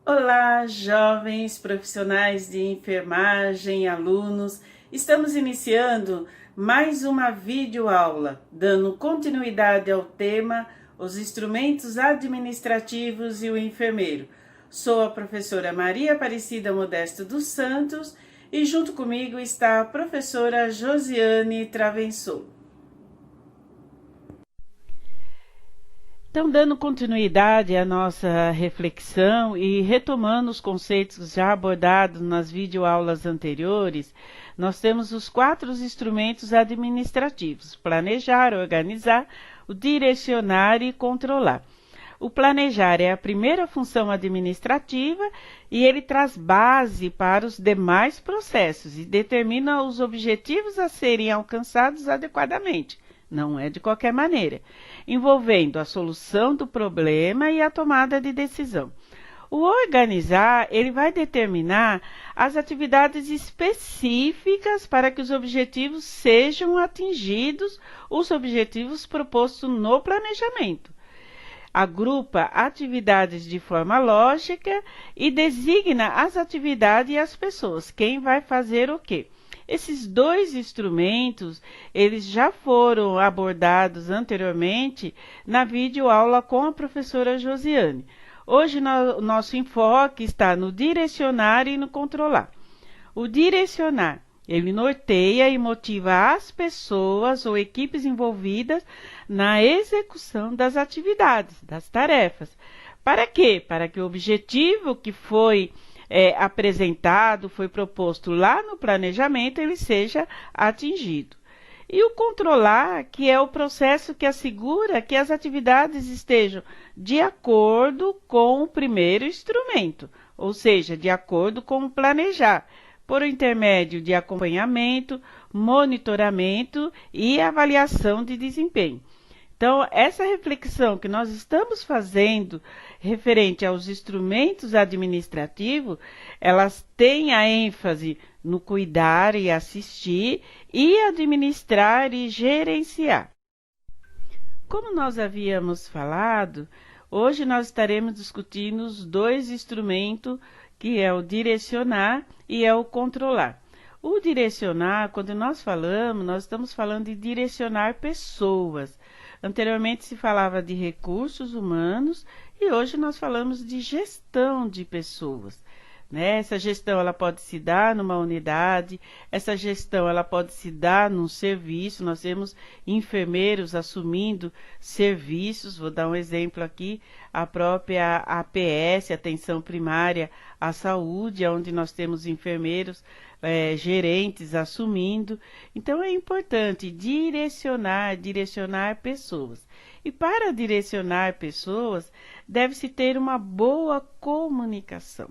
Olá, jovens profissionais de enfermagem, alunos. Estamos iniciando mais uma videoaula, dando continuidade ao tema Os instrumentos administrativos e o enfermeiro. Sou a professora Maria Aparecida Modesto dos Santos e junto comigo está a professora Josiane Travensou. Então, dando continuidade à nossa reflexão e retomando os conceitos já abordados nas videoaulas anteriores, nós temos os 4 instrumentos administrativos: planejar, organizar, o direcionar e controlar. O planejar é a primeira função administrativa e ele traz base para os demais processos e determina os objetivos a serem alcançados adequadamente. Não é de qualquer maneira, envolvendo a solução do problema e a tomada de decisão. O organizar, ele vai determinar as atividades específicas para que os objetivos sejam atingidos, os objetivos propostos no planejamento. Agrupa atividades de forma lógica e designa as atividades e as pessoas, quem vai fazer o quê. Esses 2 instrumentos, eles já foram abordados anteriormente na videoaula com a professora Josiane. Hoje, nosso enfoque está no direcionar e no controlar. O direcionar, ele norteia e motiva as pessoas ou equipes envolvidas na execução das atividades, das tarefas. Para quê? Para que o objetivo que foi apresentado, foi proposto lá no planejamento, ele seja atingido. E o controlar, que é o processo que assegura que as atividades estejam de acordo com o primeiro instrumento, ou seja, de acordo com o planejar, por intermédio de acompanhamento, monitoramento e avaliação de desempenho. Então, essa reflexão que nós estamos fazendo referente aos instrumentos administrativos, elas têm a ênfase no cuidar e assistir e administrar e gerenciar. Como nós havíamos falado, hoje nós estaremos discutindo os 2 instrumentos, que é o direcionar e é o controlar. O direcionar, quando nós falamos, nós estamos falando de direcionar pessoas. Anteriormente se falava de recursos humanos e hoje nós falamos de gestão de pessoas. Essa gestão ela pode se dar numa unidade, essa gestão ela pode se dar num serviço. Nós temos enfermeiros assumindo serviços, vou dar um exemplo aqui, a própria APS, Atenção Primária à Saúde, onde nós temos enfermeiros gerentes assumindo. Então é importante direcionar pessoas. E para direcionar pessoas, deve-se ter uma boa comunicação.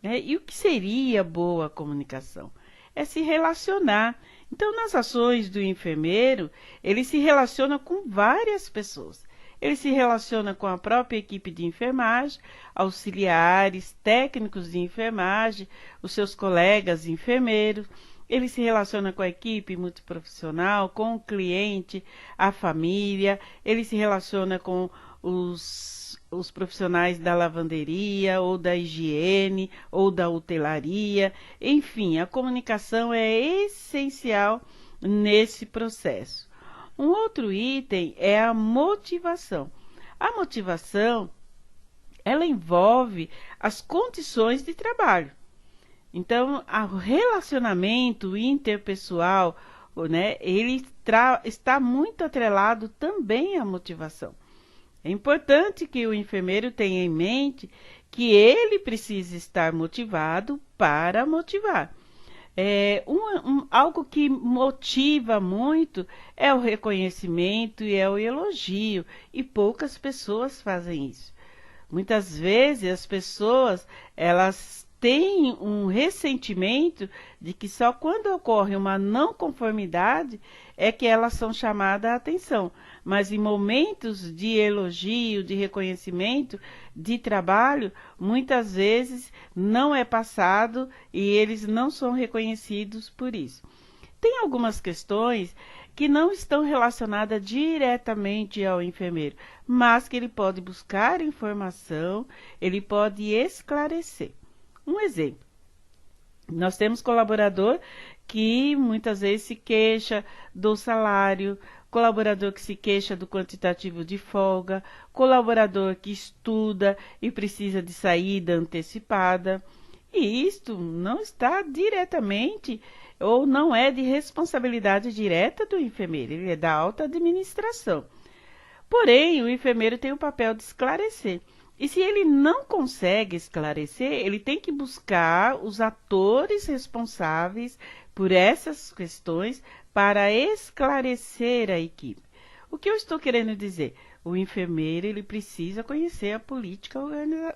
E o que seria boa comunicação? É se relacionar. Então, nas ações do enfermeiro, ele se relaciona com várias pessoas. Ele se relaciona com a própria equipe de enfermagem, auxiliares, técnicos de enfermagem, os seus colegas enfermeiros. Ele se relaciona com a equipe multiprofissional, com o cliente, a família. Ele se relaciona com os profissionais da lavanderia, ou da higiene, ou da hotelaria. Enfim, a comunicação é essencial nesse processo. Um outro item é a motivação. A motivação, ela envolve as condições de trabalho. Então, o relacionamento interpessoal, ele está muito atrelado também à motivação. É importante que o enfermeiro tenha em mente que ele precisa estar motivado para motivar. Algo que motiva muito é o reconhecimento e é o elogio, e poucas pessoas fazem isso. Muitas vezes as pessoas, elas têm um ressentimento de que só quando ocorre uma não conformidade é que elas são chamadas a atenção. Mas em momentos de elogio, de reconhecimento, de trabalho, muitas vezes não é passado e eles não são reconhecidos por isso. Tem algumas questões que não estão relacionadas diretamente ao enfermeiro, mas que ele pode buscar informação, ele pode esclarecer. Um exemplo, nós temos colaborador que muitas vezes se queixa do salário, colaborador que se queixa do quantitativo de folga, colaborador que estuda e precisa de saída antecipada. E isto não está diretamente ou não é de responsabilidade direta do enfermeiro, ele é da alta administração. Porém, o enfermeiro tem o papel de esclarecer. E se ele não consegue esclarecer, ele tem que buscar os atores responsáveis por essas questões para esclarecer a equipe. O que eu estou querendo dizer? O enfermeiro ele precisa conhecer a política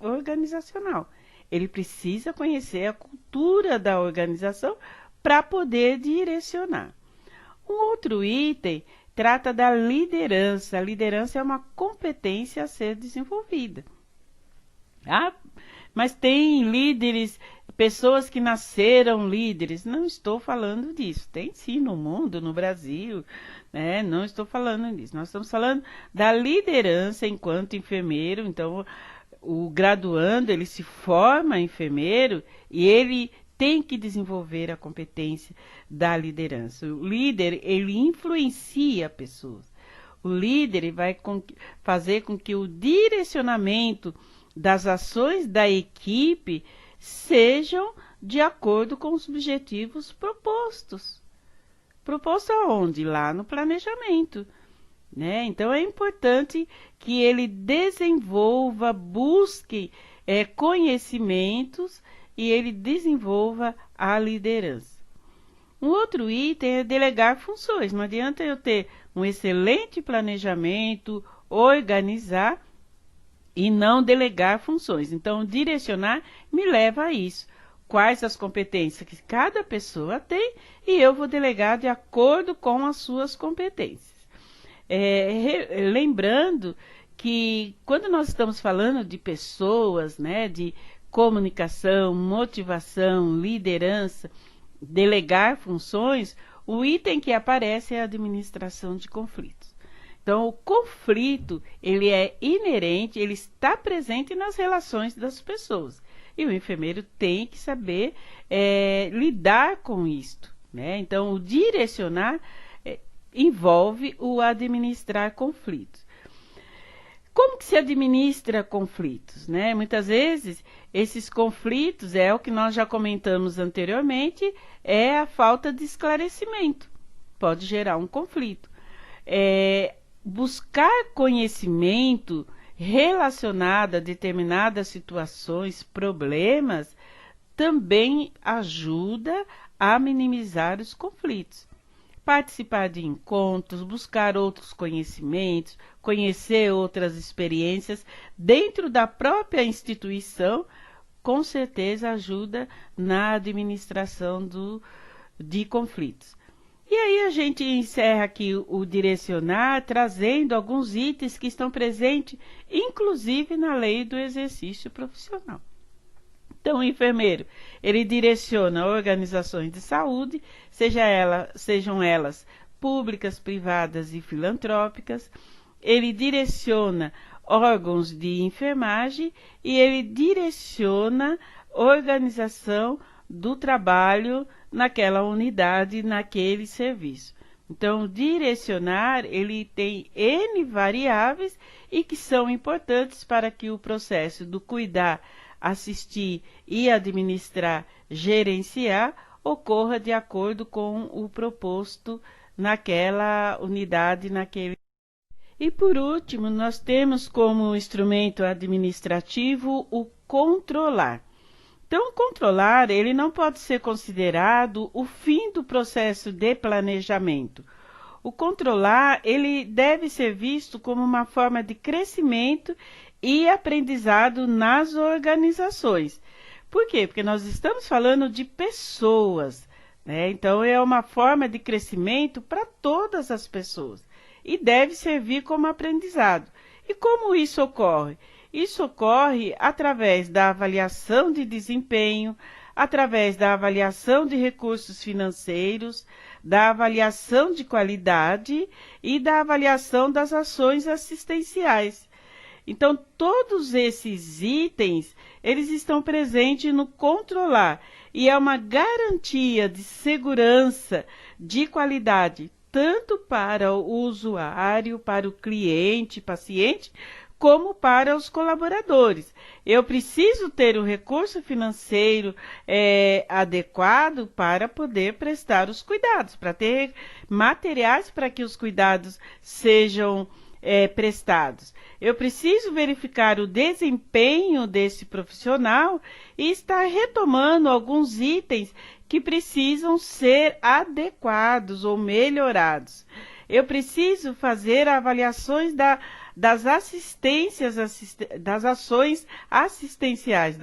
organizacional. Ele precisa conhecer a cultura da organização para poder direcionar. Um outro item trata da liderança. A liderança é uma competência a ser desenvolvida. Mas tem líderes, pessoas que nasceram líderes. Não estou falando disso. Tem sim no mundo, no Brasil, né? Não estou falando disso. Nós estamos falando da liderança enquanto enfermeiro. Então, o graduando, ele se forma enfermeiro e ele tem que desenvolver a competência da liderança. O líder, ele influencia pessoas. O líder ele vai fazer com que o direcionamento das ações da equipe sejam de acordo com os objetivos propostos. Proposto aonde? Lá no planejamento. Né? Então, é importante que ele desenvolva, busque conhecimentos e ele desenvolva a liderança. Um outro item é delegar funções. Não adianta eu ter um excelente planejamento, organizar e não delegar funções. Então, direcionar me leva a isso. Quais as competências que cada pessoa tem e eu vou delegar de acordo com as suas competências. Lembrando que quando nós estamos falando de pessoas, né, de comunicação, motivação, liderança, delegar funções, o item que aparece é a administração de conflitos. Então, o conflito, ele é inerente, ele está presente nas relações das pessoas. E o enfermeiro tem que saber lidar com isto, né? Então, o direcionar envolve o administrar conflitos. Como que se administra conflitos, né? Muitas vezes, esses conflitos, é o que nós já comentamos anteriormente, é a falta de esclarecimento. Pode gerar um conflito. Buscar conhecimento relacionado a determinadas situações, problemas, também ajuda a minimizar os conflitos. Participar de encontros, buscar outros conhecimentos, conhecer outras experiências dentro da própria instituição, com certeza ajuda na administração de conflitos. E aí a gente encerra aqui o direcionar, trazendo alguns itens que estão presentes, inclusive na lei do exercício profissional. Então, o enfermeiro, ele direciona organizações de saúde, sejam elas públicas, privadas e filantrópicas. Ele direciona órgãos de enfermagem e ele direciona organização do trabalho naquela unidade, naquele serviço. Então, direcionar, ele tem N variáveis e que são importantes para que o processo do cuidar, assistir e administrar, gerenciar, ocorra de acordo com o proposto naquela unidade, naquele. E por último, nós temos como instrumento administrativo o controlar. Então, o controlar, ele não pode ser considerado o fim do processo de planejamento. O controlar, ele deve ser visto como uma forma de crescimento e aprendizado nas organizações. Por quê? Porque nós estamos falando de pessoas, né? Então, é uma forma de crescimento para todas as pessoas e deve servir como aprendizado. E como isso ocorre? Isso ocorre através da avaliação de desempenho, através da avaliação de recursos financeiros, da avaliação de qualidade e da avaliação das ações assistenciais. Então, todos esses itens, eles estão presentes no controlar e é uma garantia de segurança, de qualidade, tanto para o usuário, para o cliente, paciente, como para os colaboradores. Eu preciso ter o recurso financeiro adequado para poder prestar os cuidados, para ter materiais para que os cuidados sejam prestados. Eu preciso verificar o desempenho desse profissional e estar retomando alguns itens que precisam ser adequados ou melhorados. Eu preciso fazer avaliações das ações assistenciais,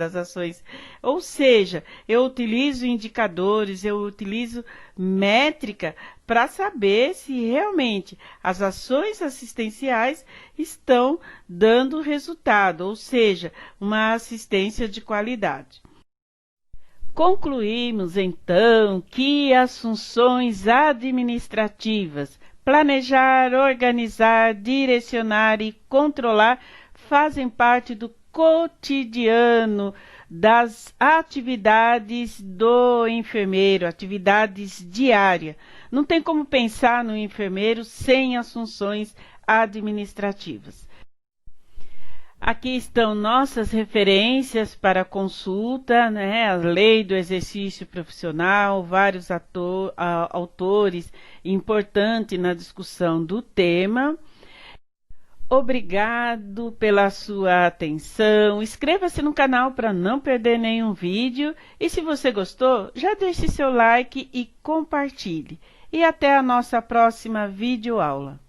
ou seja, eu utilizo indicadores, eu utilizo métrica para saber se realmente as ações assistenciais estão dando resultado, ou seja, uma assistência de qualidade. Concluímos, então, que as funções administrativas, planejar, organizar, direcionar e controlar, fazem parte do cotidiano das atividades do enfermeiro, atividades diárias. Não tem como pensar no enfermeiro sem as funções administrativas. Aqui estão nossas referências para consulta, né? A Lei do Exercício Profissional, vários autores importantes na discussão do tema. Obrigado pela sua atenção. Inscreva-se no canal para não perder nenhum vídeo. E se você gostou, já deixe seu like e compartilhe. E até a nossa próxima videoaula.